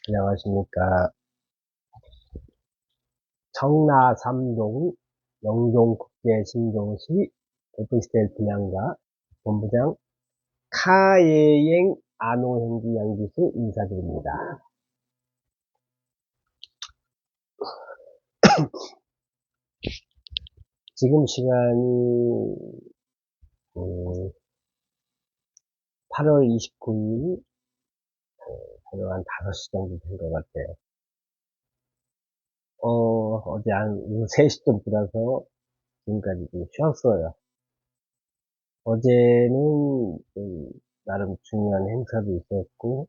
안녕하십니까. 청라 삼동 영종국제신도시 오피스텔 분양가 본부장 카예행 안호행기 양기수 인사드립니다. 지금 시간이 8월 29일 한 5시 정도 된 것 같아요. 어제 한 3시쯤 들어서 지금까지 좀 쉬었어요. 어제는 나름 중요한 행사도 있었고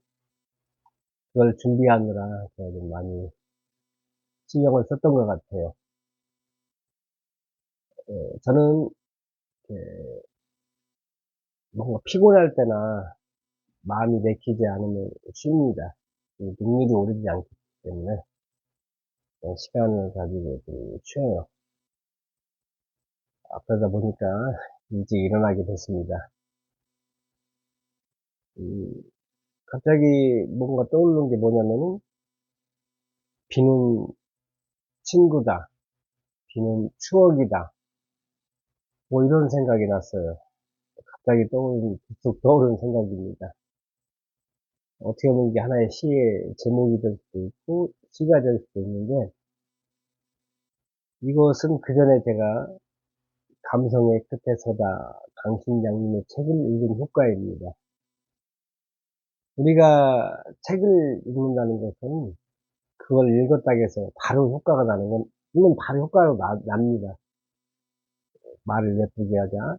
그걸 준비하느라 제가 좀 많이 신경을 썼던 것 같아요. 저는 뭔가 피곤할 때나 마음이 내키지 않으면 쉽니다. 능률이 오르지 않기 때문에 시간을 가지고 좀 쉬어요. 그러다 보니까 일찍 일어나게 됐습니다. 갑자기 뭔가 떠오르는 게 뭐냐면은 비는 친구다, 비는 추억이다, 뭐 이런 생각이 났어요. 갑자기 툭 떠오르는 생각입니다. 어떻게 보면 이게 하나의 시의 제목이 될 수도 있고, 시가 될 수도 있는데, 이것은 그 전에 제가 감성의 끝에 서다 강신장님의 책을 읽은 효과입니다. 우리가 책을 읽는다는 것은 그걸 읽었다고 해서 바로 효과가 나는 건, 물론 바로 효과가 납니다. 말을 예쁘게 하자,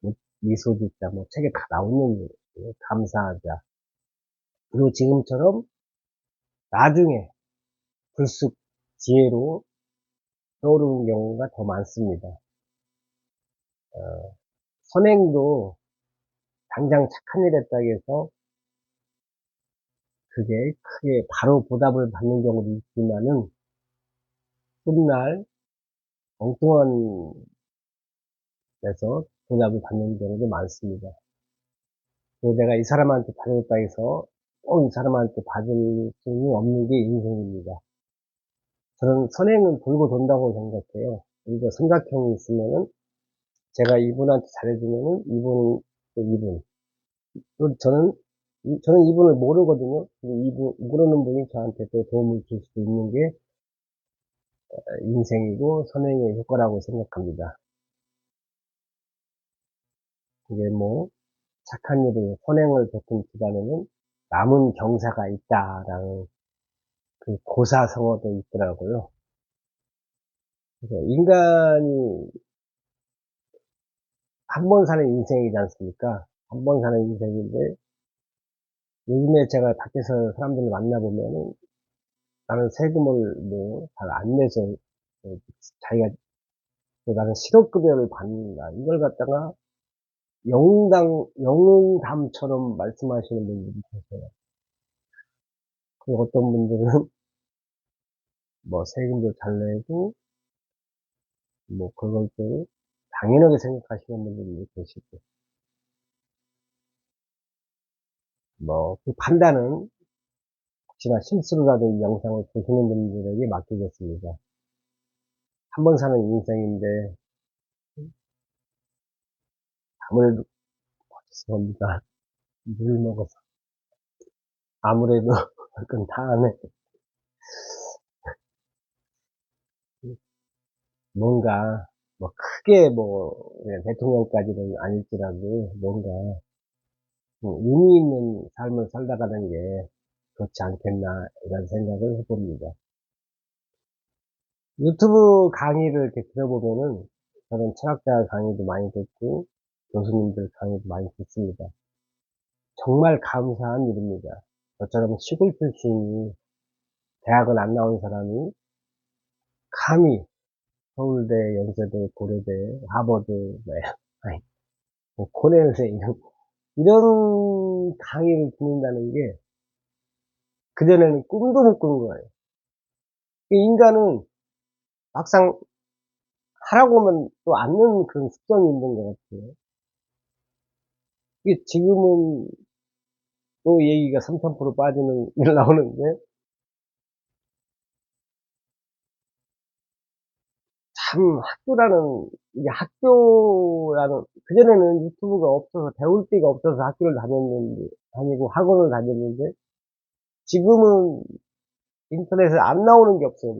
뭐 미소 짓자, 뭐 책에 다 나오는 얘기예요. 감사하자. 그리고 지금처럼 나중에 불쑥 지혜로 떠오르는 경우가 더 많습니다. 선행도 당장 착한 일 했다고 해서 그게 크게 바로 보답을 받는 경우도 있지만은 훗날 엉뚱한 데서 보답을 받는 경우도 많습니다. 그래서 내가 이 사람한테 받았다 해서 꼭 이 사람한테 받을 수는 없는 게 인생입니다. 저는 선행은 돌고 돈다고 생각해요. 그러니까 삼각형이 있으면은 제가 이분한테 잘해주면은 이분은 또 이분. 또 저는 이분을 모르거든요. 근데 모르는 분이 저한테 또 도움을 줄 수도 있는 게 인생이고 선행의 효과라고 생각합니다. 그게 뭐 착한 일을 선행을 베푼 집안에는 남은 경사가 있다라는 그 고사성어도 있더라고요. 그래서 인간이 한 번 사는 인생이지 않습니까? 한 번 사는 인생인데 요즘에 제가 밖에서 사람들을 만나보면은 나는 세금을 뭐 잘 안 내서 자기가 나는 실업급여를 받는다. 이걸 갖다가 영웅담처럼 말씀하시는 분들이 계세요. 그리고 어떤 분들은 뭐 세금도 잘 내고 뭐 그걸 또 당연하게 생각하시는 분들이 계시고 뭐 그 판단은 혹시나 실수로라도 이 영상을 보시는 분들에게 맡기겠습니다. 한 번 사는 인생인데 아무래도 죄송합니다. 물 먹어서 아무래도 그건 다음에 뭔가 뭐 크게 뭐 대통령까지는 아닐지라도 뭔가 의미 있는 삶을 살다가는 게 좋지 않겠나 이런 생각을 해봅니다. 유튜브 강의를 이렇게 들어보면은 저는 철학자 강의도 많이 듣고 교수님들 강의도 많이 듣습니다. 정말 감사한 일입니다. 저처럼 시골 출신이 대학을 안 나온 사람이 감히 서울대, 연세대, 고려대, 하버드, 뭐, 아니, 뭐 코넬대 이런 강의를 듣는다는 게 그전에는 꿈도 못 꾼 거예요. 인간은 막상 하라고 하면 또 않는 그런 습성이 있는 것 같아요. 이게 지금은 또 얘기가 3000% 빠지는 일 나오는데, 참 이게 학교라는, 그전에는 유튜브가 없어서 배울 데가 없어서 학교를 다니고 학원을 다녔는데, 지금은 인터넷에 안 나오는 게 없어요.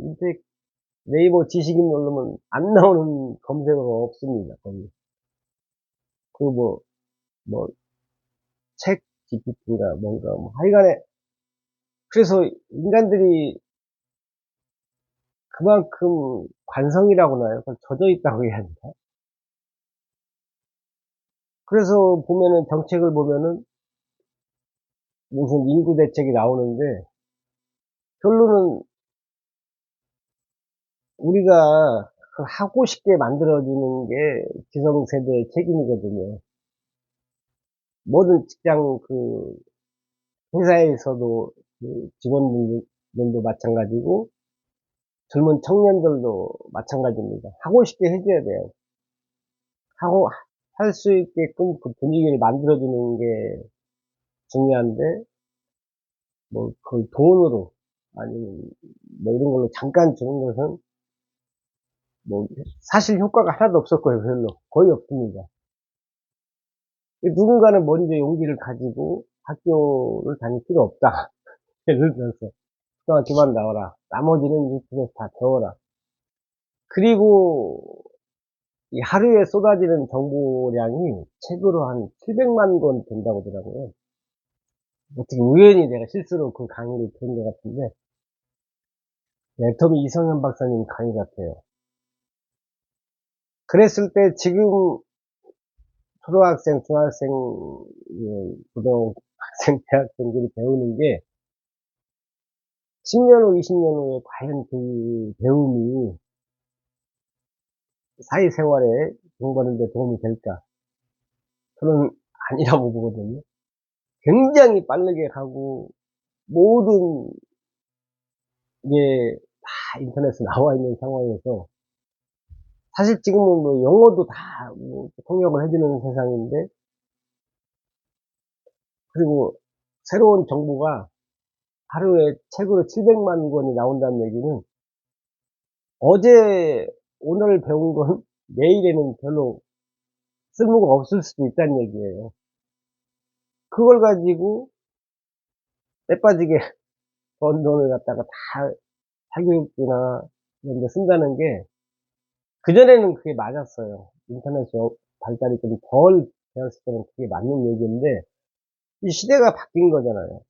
네이버 지식인 누르면 안 나오는 검색어가 없습니다, 거기. 그 뭐, 책 GPT인가 뭔가, 하여간에, 그래서 인간들이 그만큼 관성이라고 나요. 그걸 젖어 있다고 해야 하나? 그래서 보면은 정책을 보면은 무슨 인구 대책이 나오는데, 결론은 우리가 그 하고 싶게 만들어주는 게 기성세대의 책임이거든요. 모든 직장, 회사에서도 직원들도 마찬가지고, 젊은 청년들도 마찬가지입니다. 하고 싶게 해줘야 돼요. 하고, 할 수 있게끔 그 분위기를 만들어주는 게 중요한데, 그 돈으로, 아니면 이런 걸로 잠깐 주는 것은, 뭐, 사실 효과가 하나도 없었고요, 별로. 거의 없습니다. 누군가는 먼저 용기를 가지고 학교를 다닐 필요 없다. 예를 들어서, 초등학교만 나와라. 나머지는 유튜브에서 다 배워라. 그리고, 이 하루에 쏟아지는 정보량이 책으로 한 700만 권 된다고 하더라고요. 어떻게 우연히 내가 실수로 그 강의를 들은 것 같은데, 애터미 이성현 박사님 강의 같아요. 그랬을 때 지금 초등학생, 중학생, 고등학생, 대학생들이 배우는 게 10년 후, 20년 후에 과연 그 배움이 사회생활에 공부하는 데 도움이 될까? 저는 아니라고 보거든요. 굉장히 빠르게 가고, 모든 게 다 인터넷에 나와 있는 상황에서, 사실 지금은 영어도 다 통역을 해주는 세상인데, 그리고 새로운 정보가 하루에 책으로 700만 권이 나온다는 얘기는, 어제 오늘 배운 건 내일에는 별로 쓸모가 없을 수도 있다는 얘기예요. 그걸 가지고 때 빠지게 번 돈을 갖다가 다 사교육비나 이런 데 쓴다는 게, 그전에는 그게 맞았어요. 인터넷이 발달이 좀 덜 되었을 때는 그게 맞는 얘기인데, 이 시대가 바뀐 거잖아요.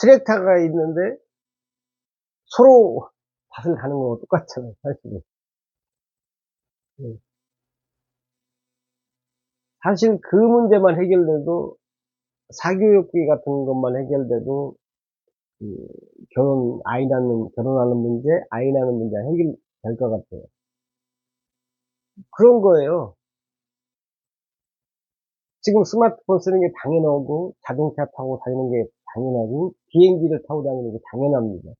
트랙터가 있는데 서로 밭을 가는 거하고 똑같잖아요, 사실은. 예. 사실 그 문제만 해결돼도, 사교육비 같은 것만 해결돼도, 그 결혼하는 문제, 아이 낳는 문제가 해결될 것 같아요. 그런 거예요. 지금 스마트폰 쓰는 게 당연하고, 자동차 타고 다니는 게 당연하고, 비행기를 타고 다니는 게 당연합니다.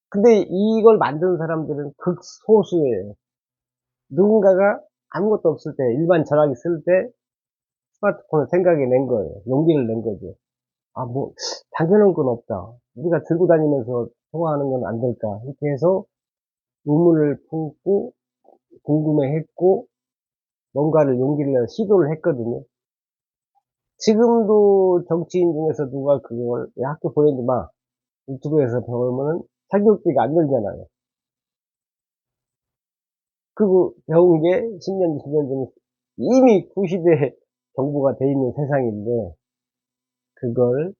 근데 이걸 만든 사람들은 극소수예요. 누군가가 아무것도 없을 때, 일반 전화기 쓸 때 스마트폰을 생각해 낸 거예요. 용기를 낸 거죠. 당연한 건 없다. 우리가 들고 다니면서 통화하는 건 안 될까. 이렇게 해서 의문을 품고, 궁금해 했고, 뭔가를 용기를 내서 시도를 했거든요. 지금도 정치인 중에서 누가 그걸 야, 학교 보내지 마. 유튜브에서 배우면은 자격비가 안 들잖아요. 그리고 배운 게 10년, 20년 전에 이미 구시대 정보가 돼 있는 세상인데, 그걸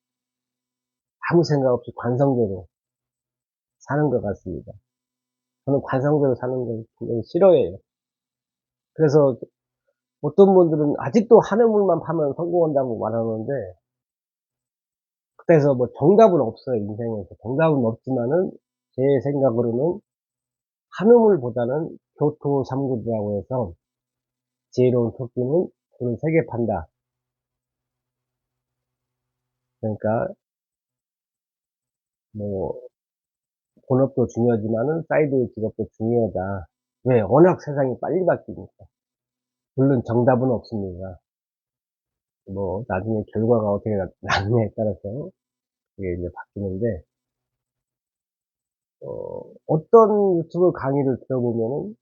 아무 생각 없이 관성대로 사는 것 같습니다. 저는 관성대로 사는 걸 굉장히 싫어해요. 그래서 어떤 분들은 아직도 한우물만 파면 성공한다고 말하는데, 그래서 정답은 없어요, 인생에서. 정답은 없지만은, 제 생각으로는 한우물보다는 교토 3구라고 해서, 지혜로운 토끼는 돈을 3개 판다. 그러니까, 뭐, 본업도 중요하지만은, 사이드 직업도 중요하다. 왜? 워낙 세상이 빨리 바뀌니까. 물론 정답은 없습니다. 뭐, 나중에 결과가 어떻게 나느냐에 따라서 그게 이제 바뀌는데, 어떤 유튜브 강의를 들어보면은,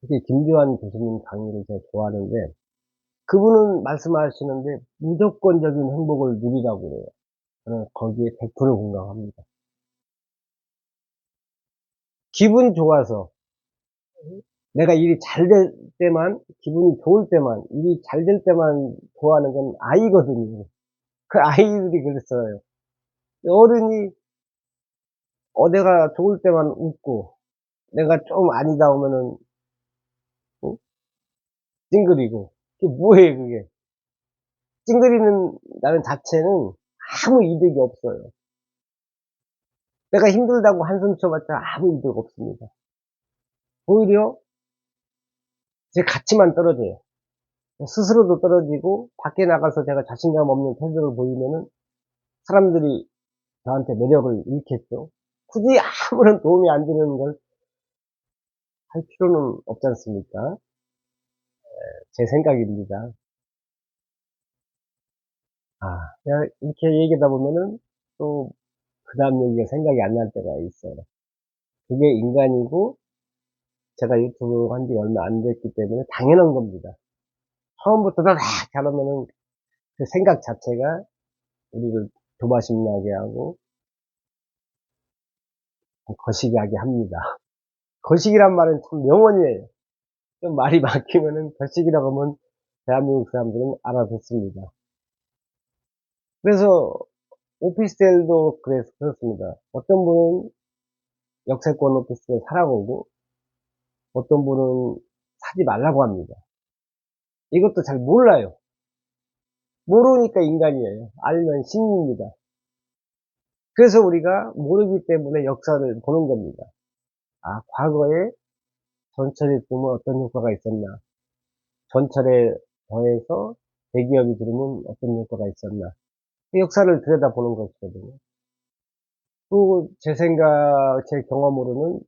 특히 김주환 교수님 강의를 제가 좋아하는데, 그분은 말씀하시는데, 무조건적인 행복을 누리라고 그래요. 저는 거기에 100% 공감합니다. 기분이 좋아서, 내가 일이 잘 될 때만, 기분이 좋을 때만, 일이 잘 될 때만 좋아하는 건 아이거든요. 그 아이들이 그랬어요. 어른이, 내가 좋을 때만 웃고, 내가 좀 아니다 오면은, 어? 찡그리고. 그게 뭐예요, 그게. 찡그리는 나는 자체는 아무 이득이 없어요. 내가 힘들다고 한숨 쉬어봤자 아무 이득 없습니다. 오히려 제 가치만 떨어져요. 스스로도 떨어지고, 밖에 나가서 제가 자신감 없는 태도를 보이면은 사람들이 저한테 매력을 잃겠죠. 굳이 아무런 도움이 안 되는 걸 할 필요는 없지 않습니까? 제 생각입니다. 아, 그냥 이렇게 얘기하다 보면은 또 그 다음 얘기가 생각이 안 날 때가 있어요. 그게 인간이고 제가 유튜브 한 지 얼마 안 됐기 때문에 당연한 겁니다. 처음부터 다 잘하면은 그 생각 자체가 우리를 조바심 나게 하고 거시기하게 합니다. 거시기란 말은 참 명언이에요. 좀 말이 막히면은 거시기라고 하면 대한민국 사람들은 알아듣습니다. 그래서 오피스텔도 그렇습니다. 어떤 분은 역세권 오피스텔 사라고 하고 어떤 분은 사지 말라고 합니다. 이것도 잘 몰라요. 모르니까 인간이에요. 알면 신입니다. 그래서 우리가 모르기 때문에 역사를 보는 겁니다. 아, 과거에 전철이 들으면 어떤 효과가 있었나? 전철에 더해서 대기업이 들으면 어떤 효과가 있었나? 그 역사를 들여다보는 것이거든요. 또 제 생각, 제 경험으로는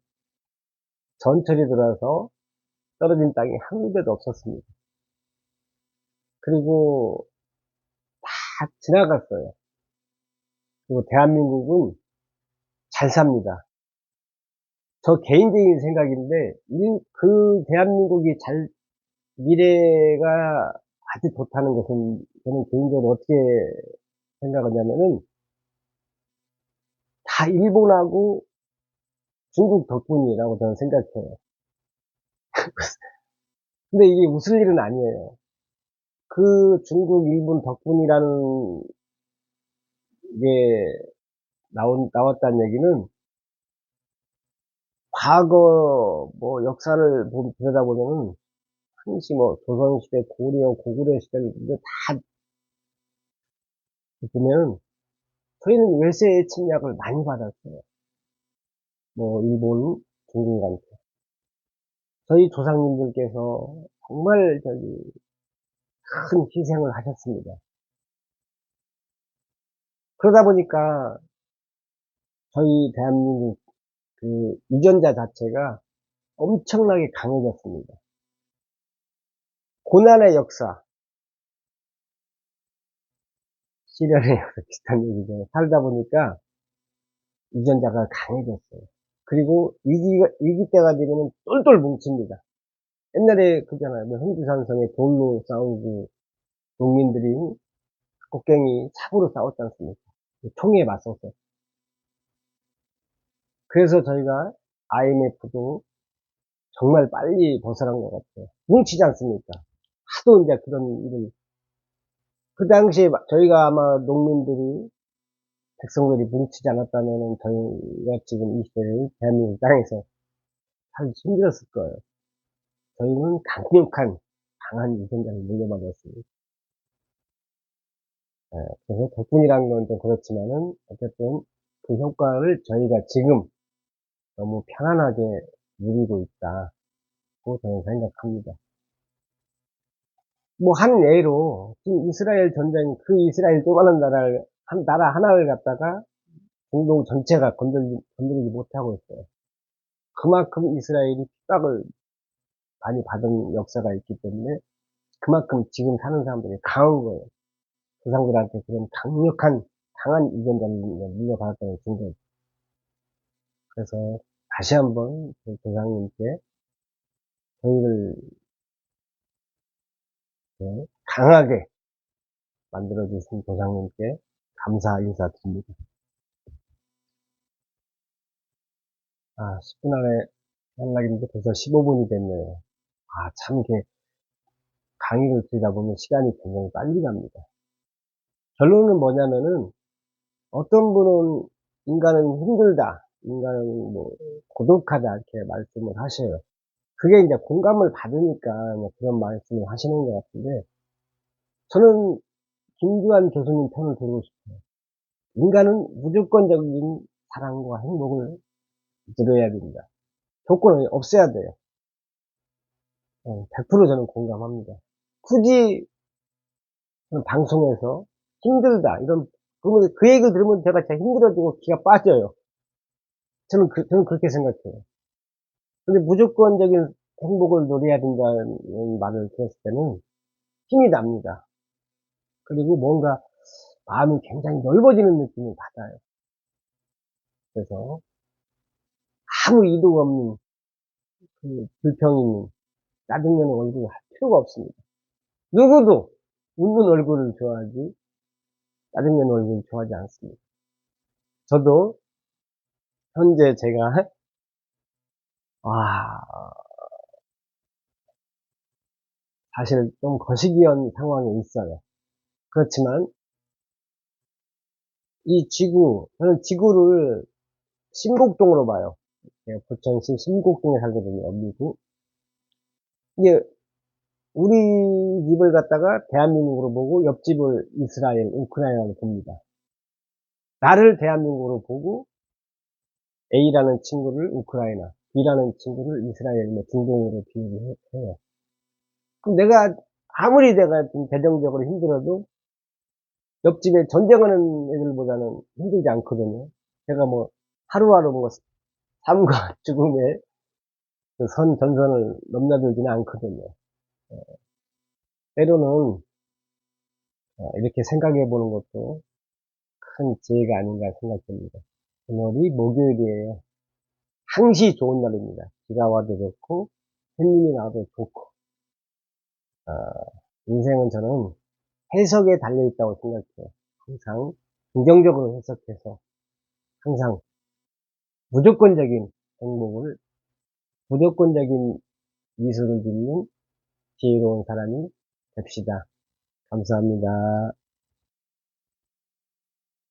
전철이 들어와서 떨어진 땅이 한 군데도 없었습니다. 그리고 다 지나갔어요. 그리고 대한민국은 잘 삽니다. 저 개인적인 생각인데, 그 대한민국이 미래가 아주 좋다는 것은 저는 개인적으로 어떻게 생각하냐면은, 다 일본하고 중국 덕분이라고 저는 생각해요. 근데 이게 웃을 일은 아니에요. 그 중국, 일본 덕분이라는 게 나왔다는 얘기는 과거 뭐 역사를 들여다보면은 한시 뭐 조선시대, 고려, 고구려 시대를 다 보면 저희는 외세 침략을 많이 받았어요. 뭐 일본, 중국한테. 저희 조상님들께서 정말 큰 희생을 하셨습니다. 그러다 보니까 저희 대한민국 그 유전자 자체가 엄청나게 강해졌습니다. 고난의 역사, 시련의 역사 비슷한 얘기죠. 살다 보니까 유전자가 강해졌어요. 그리고 위기 때가 되면 똘똘 뭉칩니다. 옛날에 그잖아요. 뭐 흥주산성에 돌로 싸우고 농민들이 곡괭이 삽으로 싸웠지 않습니까? 총에 맞서서. 그래서 저희가 IMF도 정말 빨리 벗어난 것 같아요. 뭉치지 않습니까? 하도 이제 그런 일을. 그 당시에 저희가 아마 농민들이, 백성들이 뭉치지 않았다면은 저희가 지금 이 시대를 대한민국 땅에서 살기 힘들었을 거예요. 저희는 강력한, 강한 유전자를 물려받았습니다. 예, 그래서 덕분이라는 건 좀 그렇지만은, 어쨌든 그 효과를 저희가 지금 너무 편안하게 누리고 있다고 저는 생각합니다. 뭐, 한 예로, 지금 이스라엘 전쟁, 그 이스라엘 조그마한 나라 하나를 갖다가 중동 전체가 건드리지 못하고 있어요. 그만큼 이스라엘이 핍박을 많이 받은 역사가 있기 때문에 그만큼 지금 사는 사람들이 강한 거예요. 조상들한테 그런 강한 유전자를 물려받았다는 증거죠. 그래서 다시 한번 그 조상님께 저희를 강하게 만들어주신 조상님께 감사 인사드립니다. 10분 안에 하려고 했는데 벌써 15분이 됐네요. 참, 이게 강의를 들으다 보면 시간이 굉장히 빨리 갑니다. 결론은 뭐냐면은, 어떤 분은 인간은 힘들다, 인간은 뭐, 고독하다, 이렇게 말씀을 하셔요. 그게 이제 공감을 받으니까 그런 말씀을 하시는 것 같은데, 저는 김주환 교수님 편을 들고 싶어요. 인간은 무조건적인 사랑과 행복을 누려야 된다. 조건을 없애야 돼요. 100% 저는 공감합니다. 굳이 방송에서 힘들다, 그러면 그 얘기를 들으면 제가 진짜 힘들어지고 기가 빠져요. 저는 그렇게 생각해요. 근데 무조건적인 행복을 누려야 된다는 말을 들었을 때는 힘이 납니다. 그리고 뭔가 마음이 굉장히 넓어지는 느낌을 받아요. 그래서 아무 이유도 없는 그 불평이 짜증내는 얼굴을 할 필요가 없습니다. 누구도 웃는 얼굴을 좋아하지 짜증내는 얼굴을 좋아하지 않습니다. 저도 현재 제가 아 사실 좀 거시기한 상황에 있어요. 그렇지만 저는 지구를 심곡동으로 봐요. 제가 부천시 심곡동에 살거든요. 미국. 이게 우리 집을 갖다가 대한민국으로 보고 옆집을 이스라엘, 우크라이나로 봅니다. 나를 대한민국으로 보고 A라는 친구를 우크라이나, B라는 친구를 이스라엘, 뭐 중동으로 비유를 해요. 그럼 아무리 내가 좀 재정적으로 힘들어도 옆집에 전쟁하는 애들보다는 힘들지 않거든요. 제가 뭐 하루하루 뭐 삶과 죽음의 그 전선을 넘나들지는 않거든요. 때로는 이렇게 생각해 보는 것도 큰 지혜가 아닌가 생각됩니다. 오늘이 목요일이에요. 항시 좋은 날입니다. 비가 와도 좋고 햇님이 나와도 좋고 인생은 저는 해석에 달려있다고 생각해요. 항상 긍정적으로 해석해서 항상 무조건적인 행복을, 무조건적인 미소를 짓는 지혜로운 사람이 됩시다. 감사합니다.